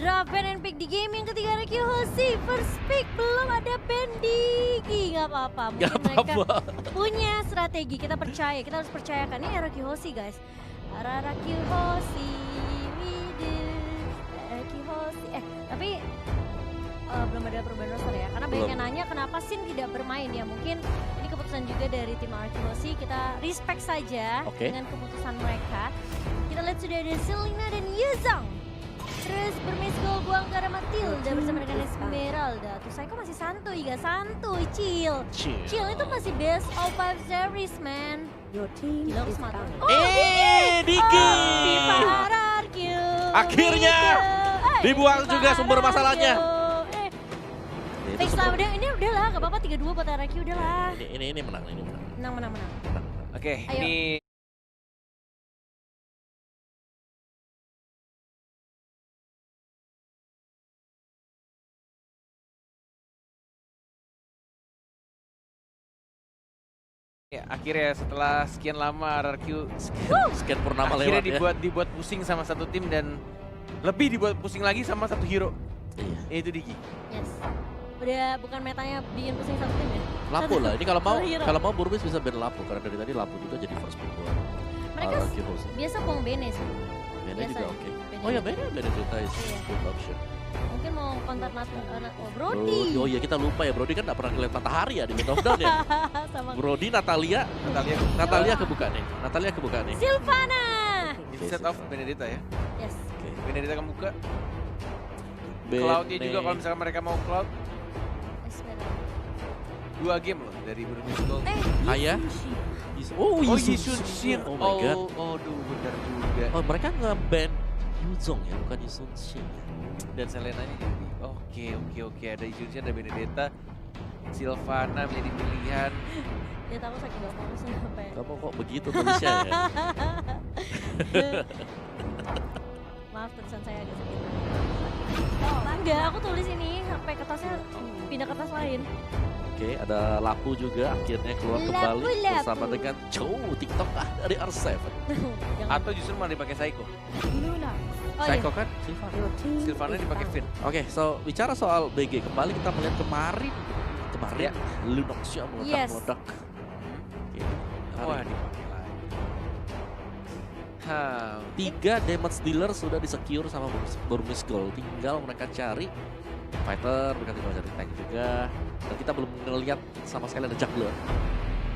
Draft ban and pick di game yang ketiga Reki Hoshi. First pick belum ada Bendigi. Gak apa-apa, mungkin mereka punya strategi. Kita percaya, kita harus percayakan. Ini Reki Hoshi guys. Reki Hoshi, Reki Hoshi. Tapi belum ada perubahan roster ya. Karena banyak yang nanya kenapa Sin tidak bermain ya. Mungkin ini keputusan juga dari tim Reki Hoshi. Kita respect saja dengan keputusan mereka. Kita lihat sudah ada Selena dan Yuzong. Terus bermain gol buang ke arah Matilda bersama dengan Esmeralda. Tuh Saiko masih santuy gak? Santuy, chill. Chill itu masih best of 5 series man. Gila aku smart. Digi! Viva RRQ. Akhirnya dibuang juga sumber masalahnya. Fix lah, ini udah lah, gak apa-apa 3-2 buat RRQ udah lah. Ini menang, ini menang. Menang. Oke, Ayo. ini ya, akhirnya setelah sekian lama RRQ Sekian purnama akhirnya lewat ya. dibuat pusing sama satu tim dan lebih dibuat pusing lagi sama satu hero. Iya. Itu Digi. Yes. Udah bukan metanya bikin pusing satu tim ya? Lapu lah, ini hero. kalau mau Burmis bisa ban Lapu karena dari tadi Lapu juga jadi first pick buat Mereka RRQ Hoshi. biasa buang Bene sih. Bene juga biasa. oke. Bene. Oh ya Bene cerita is Iya. good option. Mungkin mau kontak Brody. Oh iya kita lupa ya Brody kan gak pernah ngeliat matahari ya di Mid of Dawn ya. Sama Brody, Natalia kebuka nih. Natalia kebuka nih. Silvana. Instead of Benedetta ya. Yes. Benedetta akan buka. Cloud-nya juga kalau misalkan mereka mau Cloud. Esmeralda. 2 game loh dari Burmese Gold. Aya. Oh, Yisun Yisun Shin. Oh my god. Aduh, benar juga. Oh mereka nge-ban Yuzong ya, bukan Yisun Shin. Dan Selenanya jadi oke. Ada Yisun Shin, ada Benedetta. Silvana menjadi pilihan. Dia tahu saking gak fokus sampai. Kamu kok begitu tulisnya ya? Maaf tulisan saya agak sakit. Enggak, aku tulis ini sampai kertasnya pindah kertas lain. Oke, ada Lapu juga akhirnya keluar kembali Lapu. bersama dengan Chow TikTok dari R7. Atau justru malah dipakai Saiko. Oh, Saiko iya. kan? Silvana dipakai Finn. Oke, so bicara soal BG kembali kita melihat kemarin Ya. Lunoxia meledak-meledak. Oke, Wah, hari dipakai lagi. 3 damage dealer sudah disecure sama Burmese Gold. Tinggal mereka cari fighter, mereka tinggal cari tank juga. Dan kita belum ngeliat sama sekali ada juggler.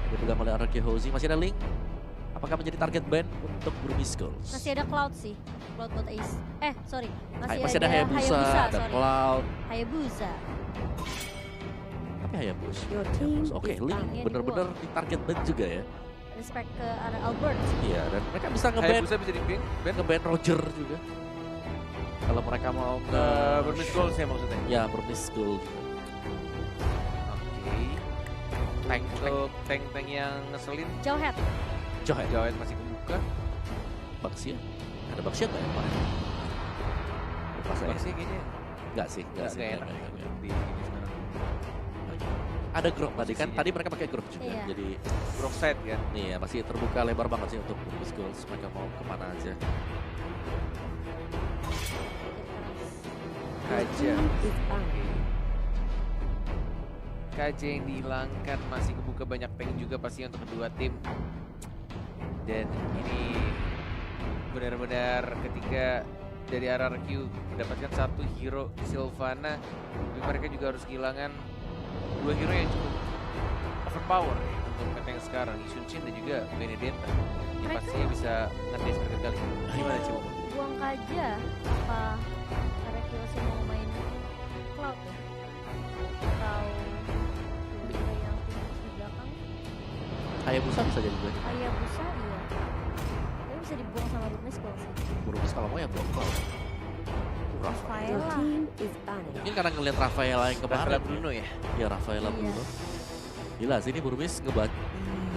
Dipegang oleh RRQ Hoshi. Masih ada Link. Apakah menjadi target ban untuk Burmese Gold? Masih ada Cloud sih. Cloud buat Ace. Sorry. Masih ada Hayabusa, ada sorry. Cloud. Hayabusa. Tapi Hayabusa. Oke, is Link tank. bener-bener di target ban juga ya. Respect ke arah Albert. Iya, dan mereka bisa nge-ban Hayabusa bisa di-ban. nge-ban Roger juga. Kalau mereka mau ke Burmese Gold saya maksudnya. Ya, Burmese Gold. Oke. Untuk tank-tank yang ngeselin, Jauhead. Johet. Jawet masih kebuka. Baxia. Ada Baxia nggak ya kemarin? Lupa saya. Pasti kayaknya Nggak sih, nggak sih. nggak enak nggak, nggak. di ini sekarang. Ada grup tadi kan, Posisinya. tadi mereka pakai grup juga. Iya. Jadi Brookside kan. nih ya masih terbuka lebar banget sih untuk Burmese Gold. Mereka mau kemana aja. Kaja. Oke. Kaja yang dihilangkan masih kebuka banyak tank juga pastinya untuk kedua tim. Dan ini benar-benar ketika dari RRQ mendapatkan satu hero Silvana, tapi mereka juga harus kehilangan 2 hero yang cukup overpower ya, untuk meta yang sekarang, Yisun Shin dan juga Benedetta. Yang Mereka- pastinya bisa ngedes berkali. Gimana Cimo? Buang Kaja. Apa karena Kiyoshi mau main Cloud ya? Atau kira yang tim di belakang? Hayabusa bisa jadi gue. Hayabusa iya. Tapi bisa dibuang sama Burmese Gold sih. Burmese kalau mau ya blok cloud. Rafaela. Mungkin karena ngeliat Rafaela yang kemarin. Rafaela Bruno ya? Ya Rafaela Iya. Bruno. Gila sih ini Burmese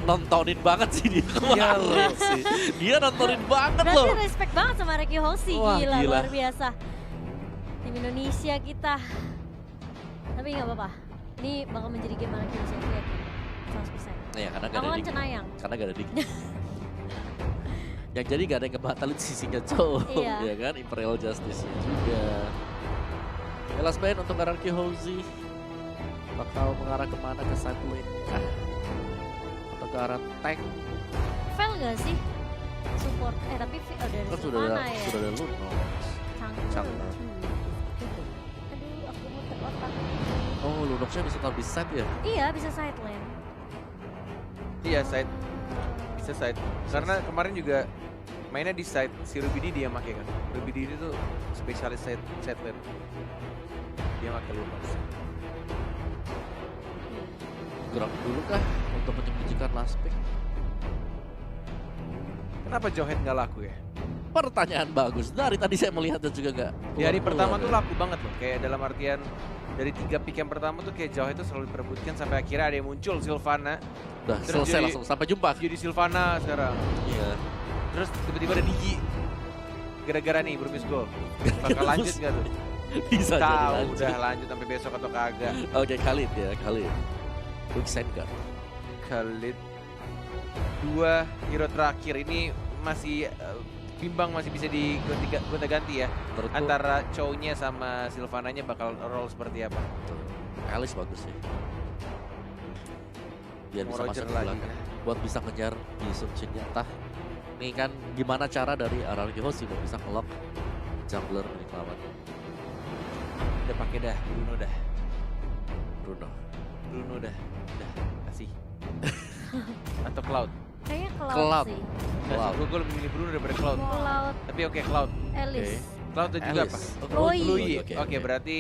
nontonin banget sih dia kemarin sih. Dia nontonin banget loh. Berarti respect banget sama Reki Hoshi. Wah, Gila, gila. luar biasa. Tim Indonesia kita. Tapi nggak apa-apa. Ini bakal menjadi game Reki Hoshi aku yakin. 100%. Iya karena gak Aku ada kan Dik. cenayang. Karena gak ada Dik. Yang jadi gak ada yang kebatalin sisinya cowok. Iya. Ya kan Imperial Justice juga. Last band untuk RRQ Hozi. Bakal mengarah kemana, ke side lane kah? Atau ke arah tank? Fail gak sih? Support, tapi dari Kan sudah Sylvana ada, ya? sudah ada Lunox. Cangkul. Aduh, aku muter otak. Oh, Lunoxnya bisa taruh di side ya? Iya, bisa side lane. Iya side, bisa side. Karena kemarin juga mainnya di side, si Rubidi dia make kan. Rubidi itu spesialis side lane. Dia make Lunox. Gerak dulu kah untuk menyembunyikan last pick? Kenapa Johet nggak laku ya? Pertanyaan bagus. Dari tadi saya melihat dan juga nggak. Di hari pertama tuh laku banget loh. Kayak dalam artian dari 3 pick yang pertama tuh kayak Johet itu selalu diperebutkan sampai akhirnya ada yang muncul Sylvana. Udah Terus selesai langsung sampai jumpa. Jadi Sylvana sekarang. Iya. Terus tiba-tiba ada Digi. Gara-gara nih Brumis Gold. Bakal lanjut nggak tuh? Bisa jadi Tahu lanjut. udah lanjut sampai besok atau kagak. Oke, Khalid ya, Khalid. Quicksand kan. Khalid 2 hero terakhir ini masih bimbang, masih bisa digonta-ganti ya. Menurutku Antara Chow-nya sama Sylvananya bakal roll seperti apa? Alice bagus sih. Biar Mau bisa Roger masuk ke lagi. belakang. Buat bisa ngejar di Sunshin-nya. Entah ini kan gimana cara dari RRQ Hozi buat bisa ngelock jungler milik lawan. Udah pakai dah, Bruno dah. Bruno. Udah kasih. Atau Cloud. Kayaknya Cloud, Cloud. sih. Cloud. Gue lebih milih Bruno daripada Cloud. Cloud, Tapi oke Cloud. Alice. Cloud dan juga apa? Alice. Lui. Lui. Oke, Oke, berarti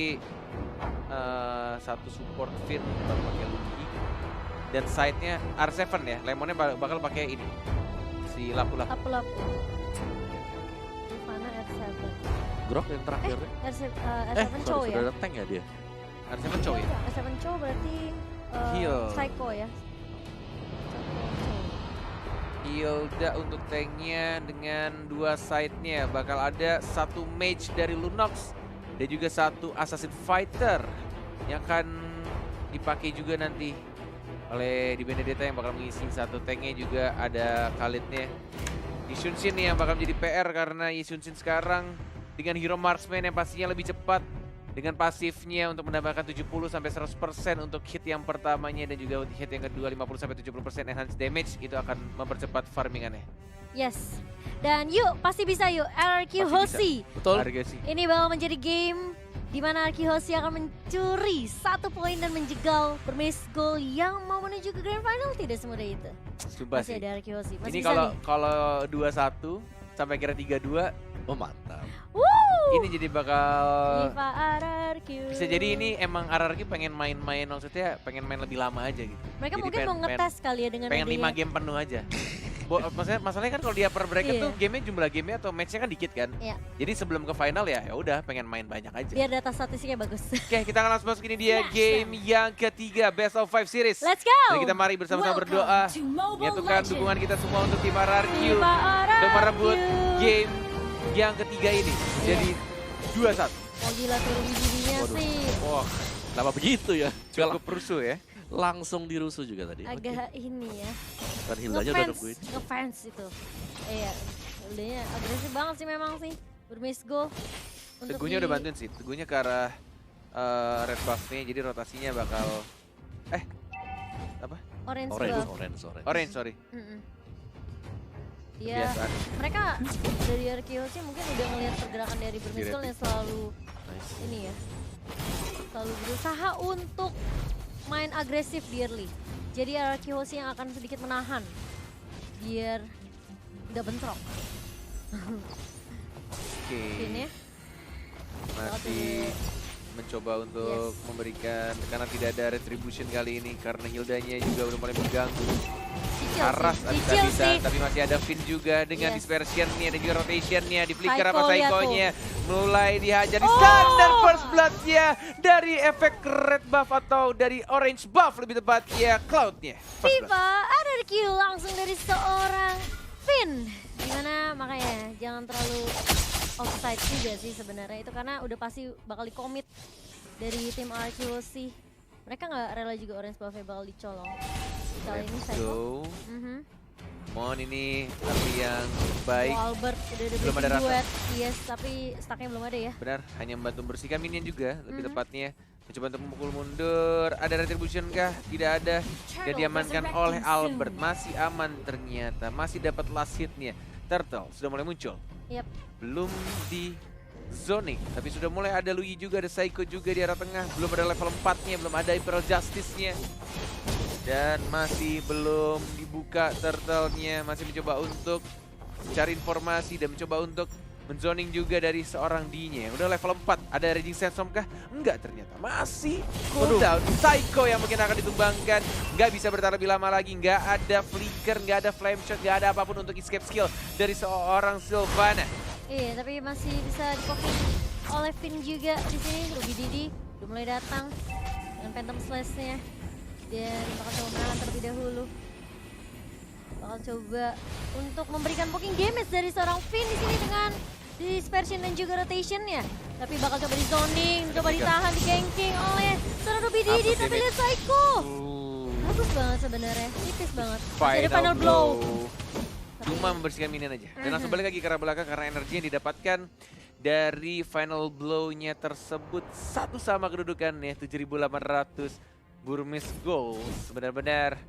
satu support Finn baru pakai Lui. Dan side-nya R7 ya. Lemonnya bakal pakai ini. Si Lapu-Lapu. Lapu-lapu. Sylvana R7. Grok yang terakhir. R7 Chow sudah ya? ada tank ya dia. R7 Chow ya? R7 Chow berarti Heal. Psycho ya? Hilda untuk tanknya dengan 2 side-nya. Bakal ada 1 mage dari Lunox. Dan juga 1 assassin fighter. Yang akan dipakai juga nanti oleh Di Benedetta yang bakal mengisi 1 tanknya. Juga ada Khalidnya. Yisunshin nih yang bakal menjadi PR karena Yisunshin sekarang dengan hero marksman yang pastinya lebih cepat. Dengan pasifnya untuk menambahkan 70-100% untuk hit yang pertamanya dan juga hit yang kedua 50-70% enhanced damage, itu akan mempercepat farmingannya. Yes. Dan yuk, pasti bisa yuk, RRQ Pasti Hozi. Betul. Harga sih. Ini bakal menjadi game di mana RRQ Hozi akan mencuri 1 poin dan menjegal Burmese Gold yang mau menuju ke Grand Final. Tidak semudah itu. Sumpah Masih sih. ada RRQ Hozi. Masih Ini bisa kalau nih. 2-1 sampai kira 3-2, Oh mantap. Woo! ini jadi bakal Viva RRQ. bisa jadi ini emang RRQ pengen main-main, maksudnya pengen main lebih lama aja gitu. Mereka Jadi mungkin mau ngetes kali ya dengan pengen 5 adanya- game penuh aja. Masalahnya kan kalau dia per bracket Iya. tuh gamenya jumlah gamenya atau matchnya kan dikit kan. Iya. Jadi sebelum ke final ya udah pengen main banyak aja. biar data statistiknya bagus. Oke, kita akan langsung masuk ini dia Yes. game yang ketiga Best of 5 series. Let's go. Jadi kita mari bersama-sama berdoa menyatukan dukungan kita semua untuk tim RRQ untuk merebut game yang ketiga ini. Jadi 2-1. Oh gila tuh bijinya Waduh. sih. Wah, Lama begitu ya. cukup rusuh ya. Langsung dirusuh juga tadi. Agak ini ya. Dan Hildanya udah nungguin. Ngefans itu. Iya. Hildanya agresif banget sih memang sih. Burmese Gold. Untuk Teguhnya udah bantuin sih. Teguhnya ke arah red buff-nya, jadi rotasinya bakal apa? Orange Orange, buff. Orange, sorry. Mm-mm. Iya, Kebiasaan. mereka dari RRQ sih mungkin udah ngelihat pergerakan dari Burmese Gold yang selalu Nice. ini ya. Selalu berusaha untuk main agresif di early. Jadi RRQ Hozi yang akan sedikit menahan biar udah bentrok. Oke. Ini ya. Masih mencoba untuk memberikan, karena tidak ada retribution kali ini karena Hildanya juga udah mulai mengganggu. Haras habis-habisan, tapi masih ada Finn juga dengan Yes. dispersion-nya dan juga rotation-nya. Di flicker Psycho, apa lihat Psycho-nya mulai dihajar di standar first blood-nya dari efek red buff atau dari orange buff lebih tepatnya Cloud-nya. First blood. Viva RRQ langsung dari seorang Finn. Dimana makanya jangan terlalu offside juga sih sebenarnya itu karena udah pasti bakal dikomit dari tim RRQ sih. Mereka nggak rela juga orange buff bakal dicolong. Kali ini Let's Psycho. go. Mhm. Lemon ini tapi yang baik. Albert udah Belum ada rasa. duet. Yes, tapi stucknya belum ada ya. Benar, hanya membantu membersihkan minion juga, lebih tepatnya. Mencoba untuk memukul mundur. Ada retribution kah? Tidak ada. Dan diamankan oleh Albert. Masih aman ternyata. Masih dapat last hitnya. Turtle sudah mulai muncul. Yap. Belum di zoning, tapi sudah mulai ada Lui juga, ada Psycho juga di arah tengah. Belum ada level 4-nya, belum ada Imperial Justice-nya. Dan masih belum dibuka turtle-nya. Masih mencoba untuk mencari informasi dan mencoba untuk menzoning juga dari seorang D-nya. Udah level 4, ada Raging Sandstorm kah? Enggak ternyata, masih cooldown. Psycho yang mungkin akan ditumbangkan. Nggak bisa bertahan lebih lama lagi, nggak ada flicker, nggak ada flame shot, nggak ada apapun untuk escape skill dari seorang Sylvana. Iya, tapi masih bisa dipoking oleh Finn juga di sini. Ruby Didi udah mulai datang dengan Phantom Slash-nya. Dan bakal coba menahan terlebih dahulu. Bakal coba untuk memberikan poking damage dari seorang Finn di sini dengan dispersion dan juga rotation-nya. Tapi bakal coba di zoning, coba ditahan, di ganking oleh seorang Ruby Didi. Tapi lihat Psycho. Bagus banget sebenarnya, tipis banget. Masih ada final blow. Cuma membersihkan minion aja. Dan langsung balik lagi ke arah belakang karena energi yang didapatkan dari final blow-nya tersebut satu sama kedudukannya 7.800 Burmese Goals. Benar-benar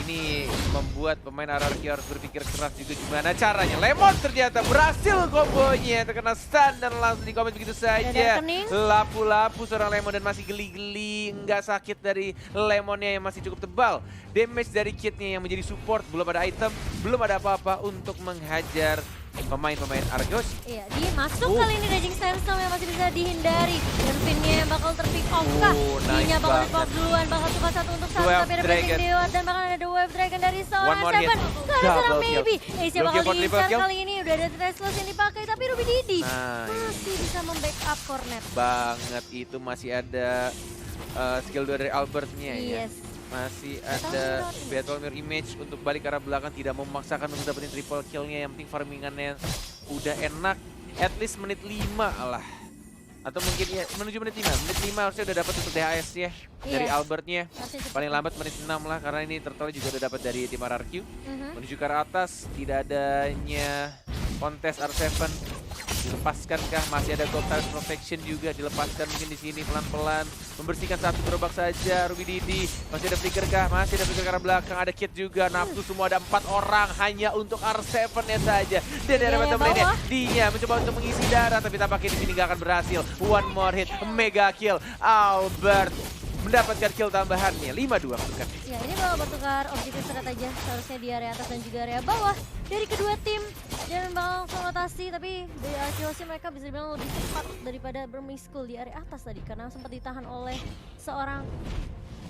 ini membuat pemain RRQ harus berpikir keras juga gimana caranya. Lemon ternyata berhasil kombonya, terkena stun dan langsung di comment begitu saja. Lapu-lapu seorang Lemon dan masih geli-geli, nggak sakit dari Lemonnya yang masih cukup tebal. Damage dari kitnya yang menjadi support, belum ada item, belum ada apa-apa untuk menghajar pemain-pemain Argos. Iya, dia masuk kali ini Raging Sandstorm yang masih bisa dihindari. Dan Finn-nya yang bakal terpick off kah? Dia bakal di-pop duluan, bakal cuma satu untuk satu. Tapi ada Blazing Dewa dan bakal ada Wave Dragon dari seorang Seven. Gak ada seorang Maybe. Ace bakal diincar kali ini, udah ada Restless yang dipakai. Tapi Ruby Didi masih bisa membackup Cornet. Banget, itu masih ada skill 2 dari Albertnya ya. Masih ada Battle Mirror Image untuk balik ke arah belakang, tidak memaksakan untuk dapetin triple kill-nya, yang penting farmingannya udah enak. At least menit 5 lah. Atau mungkin ya menuju menit 5. Menit 5 harusnya udah dapat untuk DHS ya dari Albertnya. Paling lambat menit 6 lah karena ini Turtle juga udah dapat dari tim RRQ. Menuju ke arah atas, tidak adanya kontes R7. Dilepaskankah? Masih ada Gold Tiles Protection juga, dilepaskan mungkin di sini pelan-pelan. Membersihkan satu gerobak saja Ruby Didi. Masih ada flicker kah? Masih ada flicker ke arah belakang, ada Kit juga. Nafsu semua ada 4 orang hanya untuk R7-nya saja. Dan dari bottom lane-nya, dia mencoba untuk mengisi darah tapi tampaknya di sini gak akan berhasil. One more hit, mega kill. Albert mendapatkan kill tambahannya, 5-2 bukan? Ya, ini bakal bertukar objektif serat aja, seharusnya di area atas dan juga area bawah dari kedua tim. Dan bakal langsung rotasi, tapi dari Arkeosi mereka bisa dibilang lebih cepat daripada Burmese School di area atas tadi. Karena sempat ditahan oleh seorang,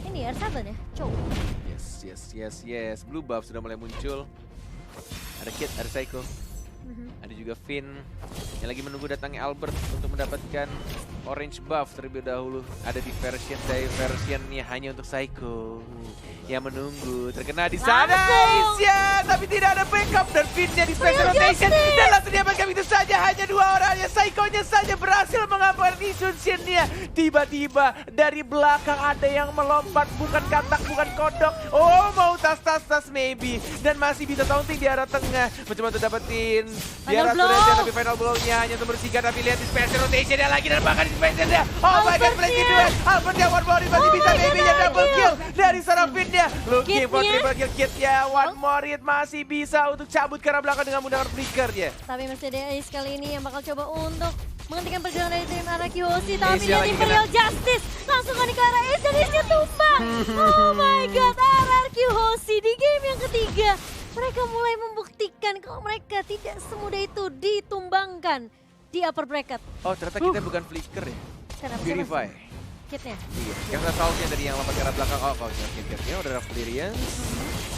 ini R7 ya, Chow. Yes. Blue buff sudah mulai muncul. Ada Kit, ada Psycho. Ada juga Finn yang lagi menunggu datangnya Albert untuk mendapatkan orange buff terlebih dahulu. Ada diversionnya hanya untuk Psycho yang menunggu, terkena di sana Isya, tapi tidak ada backup dan Finn-nya di special rotation dan langsung diamankan itu saja. Hanya 2 orangnya, Psycho-nya saja berhasil mengamankan Isunsin-nya. Tiba-tiba dari belakang ada yang melompat, bukan katak, bukan kodok. Oh, mau tas maybe, dan masih bisa taunting di arah tengah, mencoba untuk dapetin di arah surga, tapi final blow-nya hanya untuk bersihkan. Tapi lihat di special rotation-nya lagi dan bahkan di special-nya. Oh my god, Blazing Duet. Albert yang one more hit masih bisa maybe-nya double kill dari seorang Finn-nya. Looking for triple kill, Kit-nya one more hit masih bisa untuk cabut ke arah belakang dengan menggunakan flicker-nya. Tapi masih ada Ace kali ini yang bakal coba untuk menghentikan perjuangan dari tim RRQ Hoshi. Tapi lihat Imperial Justice langsung ke arah Ace dan Ace-nya tumbang. Oh my god, RRQ Hoshi di game yang ketiga. Mereka mulai membuktikan kalau mereka tidak semudah itu ditumbangkan di upper bracket. Oh, ternyata kita bukan flicker ya? Kenapa? Purify. Kitnya? Iya, karena Saulnya dari yang lompat ke arah belakang. Oh, kalau Kit-Kitnya udah ada Valerian.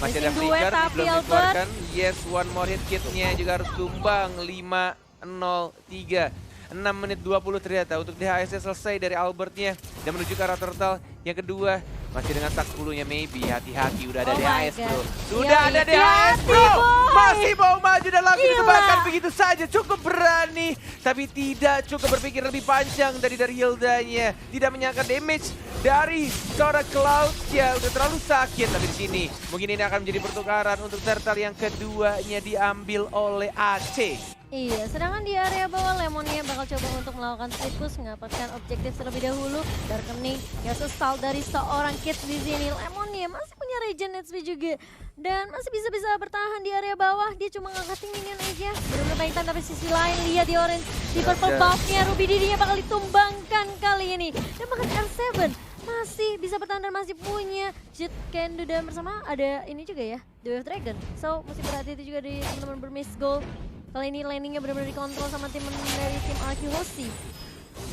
Masih ada flicker, belum dikeluarkan. Yes, one more hit, Kitnya juga harus tumbang. 5-0-3. 6 menit 20 ternyata untuk DHS selesai dari Albertnya. Dan menuju ke arah Turtle. Yang kedua, Masih dengan stack 10-nya maybe, hati-hati udah ada Oh my DHS God. bro. Sudah Yoi, ada DHS hati-hati, bro. boy. Masih mau maju dan langsung Gila. ditebakkan begitu saja. Cukup berani, tapi tidak cukup berpikir lebih panjang dari Hildanya. Tidak menyangka damage dari seorang Cloud ya udah terlalu sakit. Tapi di sini mungkin ini akan menjadi pertukaran untuk turtle yang keduanya diambil oleh AC. Iya, sedangkan di area bawah Lemonnya bakal coba untuk melakukan split push, mendapatkan objektif terlebih dahulu. Darkening ya sesal dari seorang Kids di sini. Lemonnya masih punya regen HP juga dan masih bisa bertahan di area bawah. Dia cuma ngangkatin minion aja. Benar-benar baik, tapi sisi lain lihat di orange di purple buff-nya Ruby Didinya bakal ditumbangkan kali ini. Dan bahkan R7 masih bisa bertahan dan masih punya Jet Kendo dan bersama ada ini juga ya, The Wave Dragon. So masih berhati-hati juga di teman-teman bermiss goal. Kali ini landingnya benar-benar dikontrol sama tim dari tim RQ Hoshi.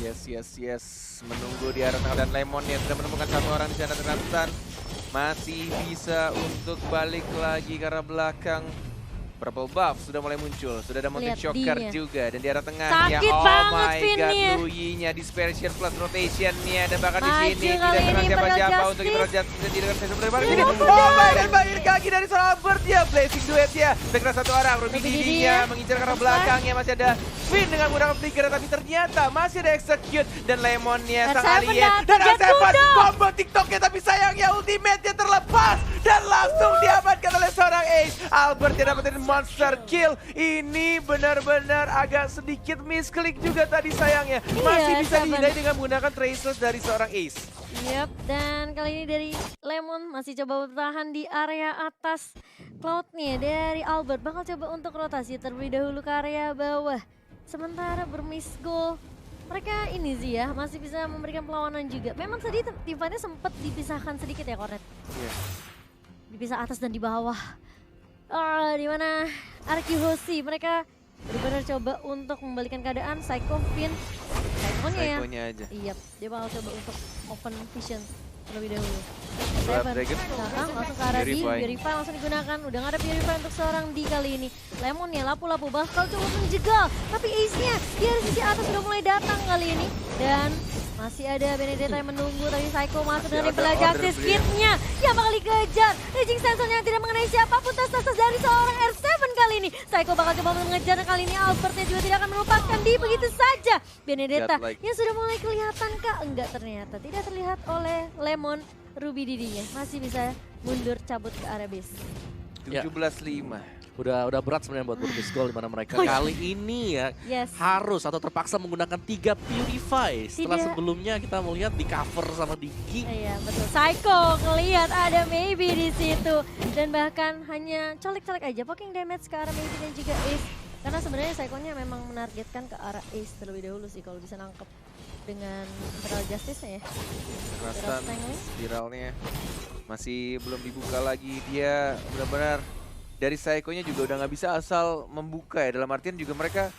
Yes. Menunggu di arah tengah dan Lemon yang sudah menemukan satu orang di sana dengan stun. Masih bisa untuk balik lagi ke arah belakang. Purple buff sudah mulai muncul, sudah ada Mountain Lihat Shocker D-nya. juga dan di arah tengahnya. Sakit Oh banget my god, Finn-nya. Louis-nya dispersion plus rotation-nya dan bahkan di Maju sini kali tidak ini tenang siapa-siapa Imperial untuk Imperial Justice dan tidak bisa dari mana Dia sini. mampu Oh my dan- dan bangkit kaki dari seorang Albert ya, blazing duet ya. Segera satu orang, Ruby Ruby Didinya Didinya. mengincar ke arah belakangnya masih ada Finn dengan menggunakan flicker tapi ternyata masih ada execute dan Lemonnya sang R7 alien dan datang, Jet R7 Kudo. combo TikToknya tapi sayangnya ultimate-nya terlepas dan langsung diamankan oleh seorang Ace. Albert yang dapetin monster kill. Ini benar-benar agak sedikit misklik juga tadi sayangnya. Masih Iya, bisa Seven. dihindari dengan menggunakan traceless dari seorang Ace. Yep, dan kali ini dari Lemon masih coba bertahan di area atas. Cloud-nya dari Albert bakal coba untuk rotasi terlebih dahulu ke area bawah. Sementara bermiss goal, mereka ini sih ya masih bisa memberikan perlawanan juga. Memang tadi tim fight-nya sempat dipisahkan sedikit ya Cornet. Iya. Dipisah atas dan di bawah. Di mana RQ Hoshi mereka benar-benar coba untuk membalikan keadaan. Psycho Finn, Psycho-nya ya. Psycho-nya aja. Iya, dia bakal coba untuk open vision terlebih dahulu. Blood Seven Dragon. datang langsung ke arah D, Purify. Purify langsung digunakan. Udah nggak ada Purify untuk seorang D kali ini. Lemonnya lapu-lapu bakal coba menjegal. Tapi Ace-nya di dari sisi atas sudah mulai datang kali ini. Dan masih ada Benedetta yang menunggu, tapi Psycho masuk Masih dengan ada Imperial order Justice beliau. Kit-nya yang bakal dikejar. Raging Sensornya yang tidak mengenai siapapun, tas-tas dari seorang R7 kali ini. Psycho bakal coba mengejar dan kali ini Albertnya juga tidak akan melupakan di begitu saja. Benedetta Godlike. yang sudah mulai kelihatan kah? Enggak, ternyata tidak terlihat oleh Lemon. Ruby Didinya masih bisa mundur cabut ke area base. Ya. 17-5. Udah berat sebenarnya buat Burgess Gold di mana mereka Oh, iya. kali ini ya Yes. harus atau terpaksa menggunakan 3 Purify setelah Tidak. sebelumnya kita melihat di cover sama Digi. Iya betul. Psycho ngelihat ada Maybe di situ dan bahkan hanya colek-colek aja poking damage ke arah Maybe dan juga Ace. Karena sebenarnya Psycho-nya memang menargetkan ke arah Ace terlebih dahulu sih kalau bisa nangkep dengan Imperial Justice-nya ya. Kerasan Stanley. spiralnya masih belum dibuka lagi. Dia benar-benar dari Psycho-nya juga udah nggak bisa asal membuka ya. Dalam artian juga mereka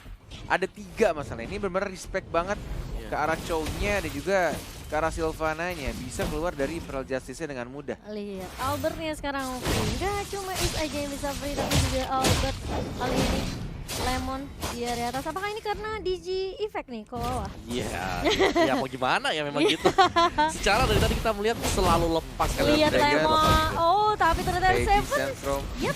ada 3 masalah. Ini benar-benar respect banget Iya. ke arah Chow-nya dan juga ke arah Sylvana-nya. Bisa keluar dari Imperial Justice-nya dengan mudah. Lihat Albertnya sekarang free. Gak cuma Ace aja yang bisa free tapi juga Albert kali ini. Lemon di area atas. Apakah ini karena DG effect nih ke bawah? Iya, ya mau gimana ya memang gitu. Secara dari tadi kita melihat selalu lepas kalian Lihat Dragon. Lemon. Oh, tapi ternyata Raging Seven. Sandstorm Yep.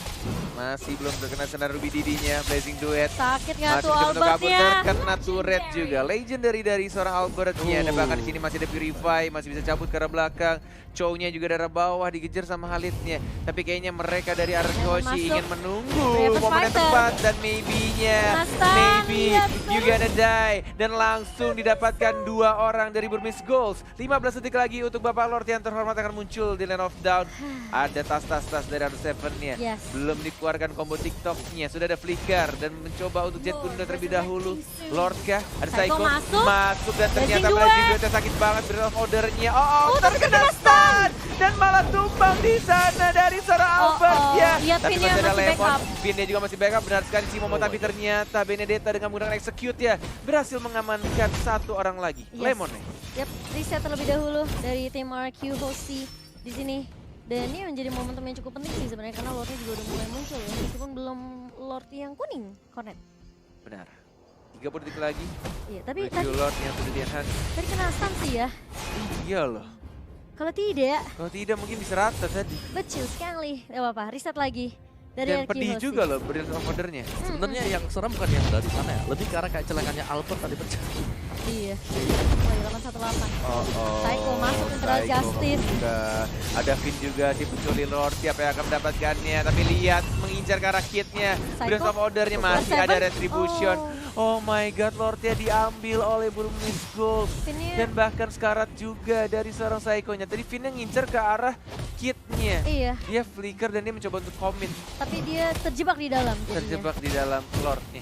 masih belum terkena senar Ruby Didinya. Blazing Duet. Sakit nggak Masih tuh bisa untuk kabur, Albertnya? terkena turret juga. Legendary dari seorang Albertnya. Dan bahkan di sini masih ada Purify, masih bisa cabut ke arah belakang. Chow-nya juga dari arah bawah dikejar sama Khalid-nya. Tapi kayaknya mereka dari arah Lemon Hoshi masuk. ingin menunggu Bravest momen yang Fighter. tepat dan maybe-nya. Mastan, Maybe lihat you gonna die. Dan langsung didapatkan 2 orang dari Burmese Goals. 15 detik lagi untuk Bapak Lord yang terhormat akan muncul di Land of Down. Ada tas-tas dari R7-nya. Yes. Belum dikeluarkan combo TikTok-nya. Sudah ada flicker dan mencoba untuk Jet Kundo terlebih dahulu. Lord kah? Ada Psycho Psycho masuk. dan ternyata Blazing Blazing Duet. Duetnya sakit banget. Breath of Order-nya. Oh, tapi terkena terkena stun. Dan malah tumbang di sana dari seorang Albert ya. Lihat Tapi Finn-nya masih ada masih Lemon. backup. Finn-nya juga masih backup. Benar sekali si Momo. Tapi ternyata Benedetta dengan menggunakan execute ya berhasil mengamankan 1 orang lagi. Yes. Lemon nih. Yap, reset terlebih dahulu dari tim RQ Hoshi di sini. Dan ini menjadi momentum yang cukup penting sih sebenarnya karena Lordnya juga udah mulai muncul ya. Meskipun belum Lord yang kuning, Cornet. Benar. 30 detik lagi. Iya, tapi Menuju tadi Lord yang sudah dihancur. kena stun sih ya. Iya loh. Kalau tidak, mungkin bisa rata tadi. betul sekali. Gak apa-apa, reset lagi. Dari Dan pedih Archie juga Hoshi. loh Brains of Order-nya. Sebenarnya yang serem bukan yang dari sana ya, lebih karena kayak celakannya Albert tadi pecah. Iya. Woi, 818. Psycho masuk ke Central Justice. Ada Finn juga di pencuri Lord, siapa yang akan mendapatkannya? Tapi lihat mengincar ke arah kitnya. Psycho? Brains of Order-nya masih Seven? ada Retribution. Oh my god, Lordnya diambil oleh Burmese Gold. Finn-nya- Dan bahkan sekarat juga dari seorang Psycho-nya. Tadi Finn-nya ngincar ke arah kitnya. Iya, Dia flicker dan dia mencoba untuk commit. tapi dia terjebak di dalam. jadinya. Terjebak di dalam Lord-nya.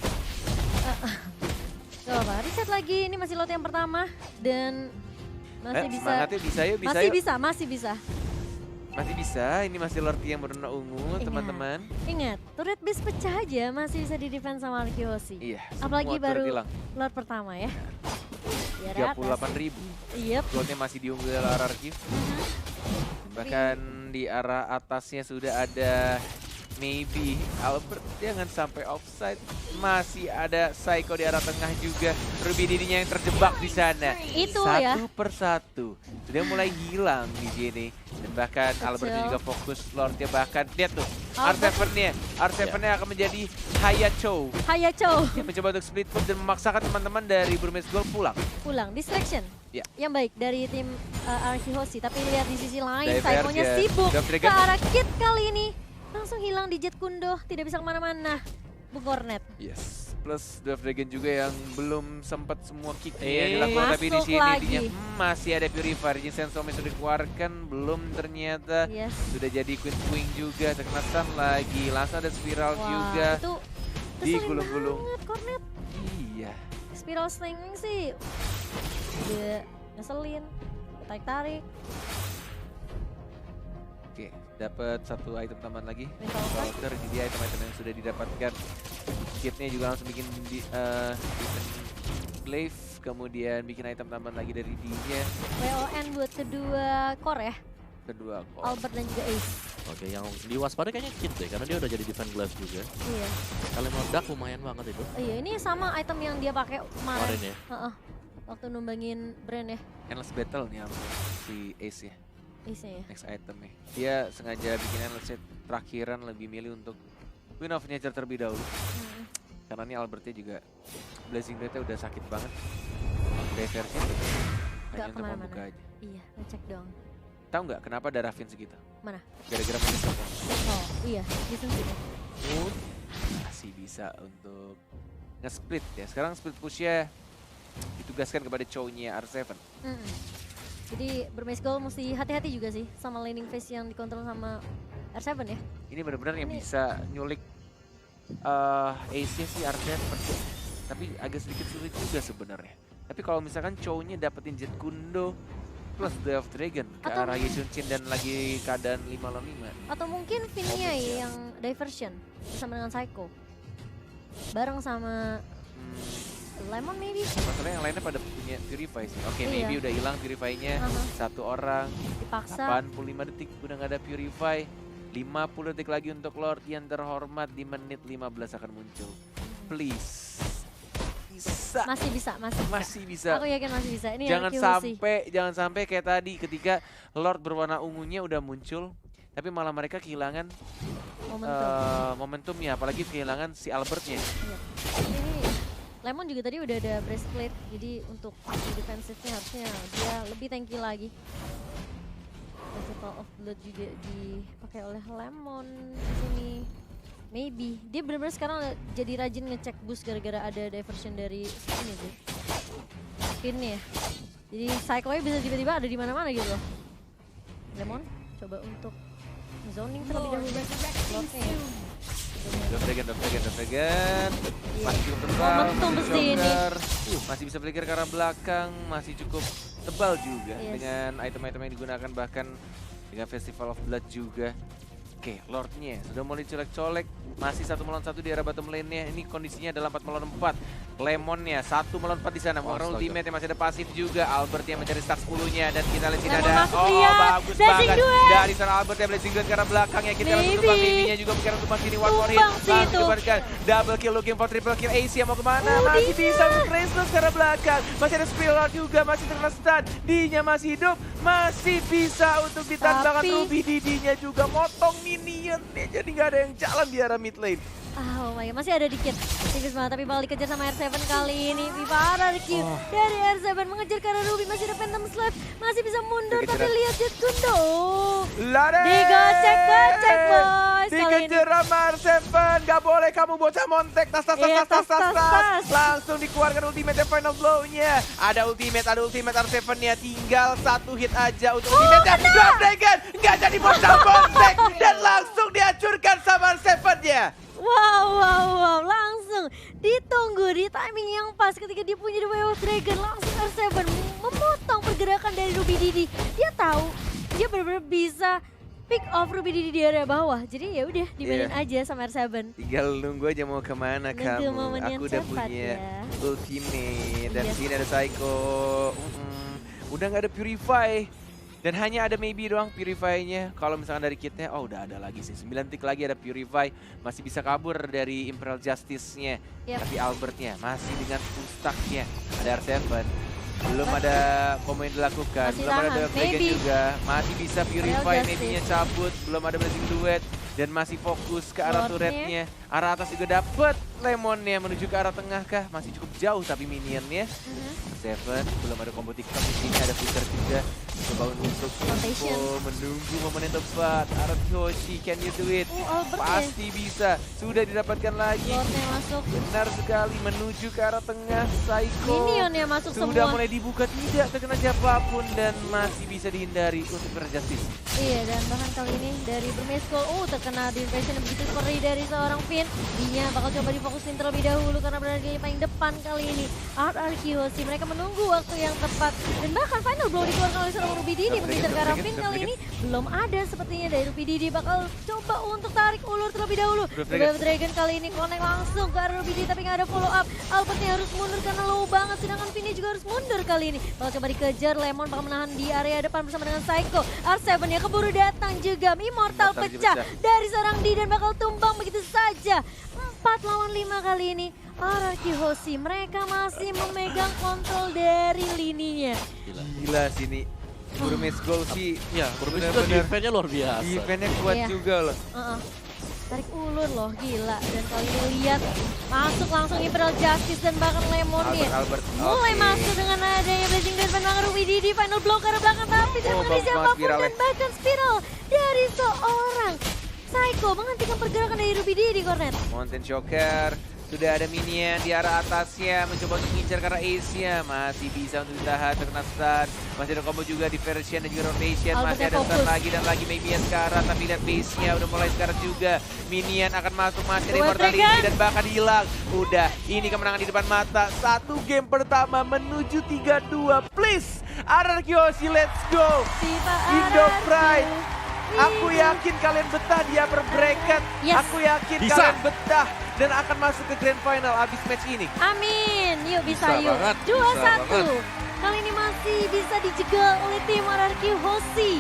Gak apa-apa, reset lagi. Ini masih lot yang pertama. Dan masih bisa. Semangatnya bisa yuk, bisa Masih yuk. bisa, masih bisa. Masih bisa, ini masih Lord yang berwarna ungu Ingat. teman-teman. Ingat, turret base pecah aja masih bisa di-defense sama Archie Hoshi. Iya, Apalagi semua baru turret hilang. lot pertama ya. Biar atas. 38.000. Yep. Goldnya masih diunggul oleh RRQ. Bahkan di arah atasnya sudah ada maybe Albert, jangan sampai offside. Masih ada Psycho di arah tengah juga. Ruby Didinya yang terjebak di sana. Itu satu ya. persatu sudah mulai hilang di sini. Dan bahkan Albert juga fokus Lordnya, bahkan lihat tuh R7-nya. R7-nya akan menjadi Hayacho. Hayacho. Dia mencoba untuk split push dan memaksakan teman-teman dari Burmese Gold Pulang, distraction. Ya. Yang baik dari tim Archie Hoshi. Tapi lihat di sisi lain, Diverge Psycho-nya ya. sibuk Dove ke Dragon. arah Kit kali ini. Langsung hilang di Jet Kundo, tidak bisa kemana-mana. Bung Cornet. Yes. Plus Dove Dragon juga yang belum sempat semua kick-nya dilakukan, Masuk tapi di sini lagi. intinya masih ada Purifier. Jin Sensome sudah dikeluarkan, belum ternyata. Yes. Sudah jadi Queen Swing juga, terkena stun lagi. Langsung ada Spiral Wah, juga. itu digulung-gulung. banget Cornet. Iya. Spiral Slinging sih udah ngeselin, tarik-tarik. Oke, dapat satu item tambahan lagi. Revolver. Router, ini dia item-item yang sudah didapatkan. Kitnya juga langsung bikin defense glaive, kemudian bikin item tambahan lagi dari D-nya. WON buat kedua core ya, Kedua kok. Albert dan juga Ace. Oke, yang diwaspadai kayaknya Kit deh, karena dia udah jadi defense glass juga. Iya. Kali meledak lumayan banget itu. Iya, ini sama item yang dia pakai kemarin. Kemarin ya. Heeh. Waktu numbangin brand ya, Endless Battle nih sama si Ace ya, Ace ya. next item nih. Dia sengaja bikin Endless Set terakhiran, lebih milih untuk Queen of Nature terlebih dahulu. Karena ini Albertnya juga Blazing Blade-nya udah sakit banget. Diverse hanya Nggak untuk kemana-mana. membuka aja. Iya, ngecek dong. Tahu nggak kenapa ada Raffin segitu? Mana? Gara-gara Medusa. Oh iya, defensive. Masih bisa untuk nge-split ya. Sekarang split push-nya ditugaskan kepada Chow-nya R7. Jadi Burmese Gold mesti hati-hati juga sih sama laning phase yang dikontrol sama R7 ya. Ini benar-benar yang Ini- bisa nyulik Ace-nya sih R7. Tapi agak sedikit sulit juga sebenarnya. Tapi kalau misalkan Chow-nya dapetin Jet Kundo plus Dove Dragon ke Atau arah Yeshun Chin dan lagi keadaan 5 lawan 5. Atau mungkin Vinia yang diversion bersama dengan Psycho. Bareng sama Lemon maybe. Masalahnya yang lainnya pada punya Purify sih. Oke, Iya. maybe udah hilang Purify-nya. Satu orang, Dipaksa. 85 detik udah nggak ada Purify. 50 detik lagi untuk Lord yang terhormat, di menit 15 akan muncul. Please. Bisa. Masih bisa, masih bisa. Masih bisa. Aku yakin masih bisa. Ini Jangan sampai kayak tadi ketika Lord berwarna ungunya udah muncul, tapi malah mereka kehilangan momentumnya, apalagi kehilangan si Albertnya. Iya. Ini Lemon juga tadi udah ada breastplate, jadi untuk defensifnya harusnya dia lebih tanky lagi. Festival of Blood juga dipakai oleh Lemon di sini. Maybe dia benar-benar sekarang jadi rajin ngecek boost gara-gara ada diversion dari ini tuh. Skinnya. Jadi Cycloid bisa tiba-tiba ada di mana-mana gitu loh. Lemon coba untuk zoning terlebih dahulu. Lordnya. Dove Dragon. Masih cukup tebal. Momentum besi ini. Masih bisa flicker ke arah belakang, masih cukup tebal juga Yes. dengan item-item yang digunakan, bahkan dengan Festival of Blood juga. Oke, Lordnya sudah mulai colek-colek, masih 1 melawan 1 di arah bottom lane-nya. Ini kondisinya adalah 4 melawan 4. Lemonnya 1 melawan 4 di sana. Mengeluarkan ultimate yang masih ada pasif juga. Albert yang mencari stack 10-nya dan kita lihat sini Lemon ada masuk, lihat. bagus Blazing banget Duet. dari sana Albert yang Blazing Duet ke arah belakangnya. Kita lihat Maybe. tumbang Miminya juga mungkin tumbang sini one for hit. Tumbang sih Masih itu. diberikan double kill, looking for triple kill. Ace yang mau kemana? Masih bisa Graceless ke arah belakang. Masih ada Spiral juga, masih terkena stun. D-nya masih hidup. masih bisa untuk ditahan, bahkan Tapi- Ruby Didi-nya juga motong minion-nya, jadi nggak ada yang jalan di arah mid lane. Oh my god, masih ada dikit. Tipis banget, tapi bakal dikejar sama R7 kali ini. Viva RRQ dari R7 mengejar ke arah Ruby. Masih ada Phantom Slave, masih bisa mundur. Tapi Kekejaran. lihat Jet Kundo. Lari! Digocek boys. Kali ini Dikejar sama R7, gak boleh kamu bocah montek. Tas. Iya, tas. Langsung dikeluarkan ultimate final blow-nya. Ada ultimate R7-nya. Tinggal 1 hit aja untuk ultimate-nya. Drop Dragon, gak jadi bocah montek. Dan langsung dihancurkan sama R7-nya. Wow, langsung ditunggu di timing yang pas ketika dia punya The Way of Dragon. Langsung R7 memotong pergerakan dari Ruby Didi. Dia tahu dia benar-benar bisa pick off Ruby Didi di area bawah. Jadi ya udah dimainin aja sama R7. Tinggal nunggu aja mau kemana Nunggu kamu. momen yang Aku udah tepat punya ya. ultimate. Dan Iya. sini ada Psycho. Udah nggak ada Purify. Dan hanya ada maybe doang Purify-nya. Kalau misalkan dari kitnya, oh udah ada lagi sih. 9 tick lagi ada Purify. Masih bisa kabur dari Imperial Justice-nya. Yep. Tapi Albert-nya masih dengan full stack-nya. Ada R7. Belum ada komen dilakukan. Masih Belum ada tahan, Dragon maybe. juga. Masih bisa Purify, Justice. maybe-nya cabut. Belum ada Blazing Duet. Dan masih fokus ke arah Lordnya. turretnya. Arah atas juga dapet Lemonnya menuju ke arah tengah kah? Masih cukup jauh tapi minionnya. Seven, belum ada combo TikTok di sini, ada Flicker juga. Coba untuk Rotation. menunggu momen yang tepat. Arab Yoshi, can you do it? Albert ya. Pasti bisa. Sudah didapatkan lagi. Lordnya masuk. Benar sekali, menuju ke arah tengah. Psycho Minionnya masuk sudah semua. mulai dibuka, tidak terkena siapapun. Dan masih bisa dihindari untuk Justice. Iya, dan bahkan kali ini dari Bermeskol, terkena di invasion begitu seperti dari seorang Finn. Dinya bakal coba difokusin terlebih dahulu karena berada di paling depan kali ini. RRQ sih, mereka menunggu waktu yang tepat. Dan bahkan final blow dikeluarkan oleh seorang Ruby Didi mengejar ke arah Finn kali ini. Belum ada sepertinya dari Ruby Didi, bakal coba untuk tarik ulur terlebih dahulu. Dragon kali ini connect langsung ke arah Ruby Didi tapi nggak ada follow up. Albertnya harus mundur karena low banget, sedangkan Finn juga harus mundur kali ini. Bakal coba dikejar, Lemon bakal menahan di area depan bersama dengan Psycho. R7 ya keburu datang juga, Immortal pecah dari seorang D dan bakal tumbang begitu saja. 4 lawan 5 kali ini. RRQ Hoshi, mereka masih memegang kontrol dari lininya. Gila sini. Burmese Goal sih. Ya, Burmese itu benar-benar defense-nya luar biasa. defense-nya kuat Iya. juga loh. Tarik ulur loh, gila. Dan kali ini lihat masuk langsung Imperial Justice dan bahkan Lemonnya. Albert. Mulai Oke. masuk dengan adanya Blazing Dance dan Ruby Didi final blow ke arah belakang tapi tidak mengenai bagus banget siapapun spiralnya. dan bahkan spiral dari seorang Psycho menghentikan pergerakan dari Ruby Didi, Cornet. Mountain Shocker. Sudah ada minion di arah atasnya, mencoba untuk ngincar ke arah ace-nya. Masih bisa untuk ditahan, terkena stun. Masih ada combo juga di version dan juga rotation. Albertnya Masih ada stun fokus. lagi dan lagi minion sekarang. Tapi lihat base-nya udah mulai sekarang juga. Minion akan masuk, masih ada Dua immortality Dragon. dan bahkan hilang. Udah, ini kemenangan di depan mata. 1 game pertama menuju 3-2. Please, RRQ Hoshi, let's go. Viva Indo RRQ. Pride. Aku yakin kalian betah di upper bracket. Yes. Aku yakin Bisa. kalian betah dan akan masuk ke grand final abis match ini. Amin, yuk bisa, Bisa yuk. banget, 2-1. bisa banget. Kali ini masih bisa dijegal oleh tim RRQ Hoshi.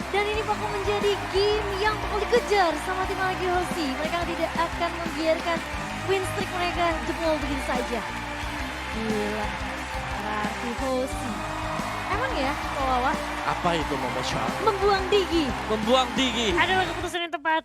Dan ini bakal menjadi game yang bakal dikejar sama tim RRQ Hoshi. Mereka tidak akan membiarkan win streak mereka jebol begitu saja. Gila, RRQ Hoshi. Emang ya, Wawa, Apa itu Momo Shang? membuang Digi. Membuang Digi. Adalah keputusan yang tepat.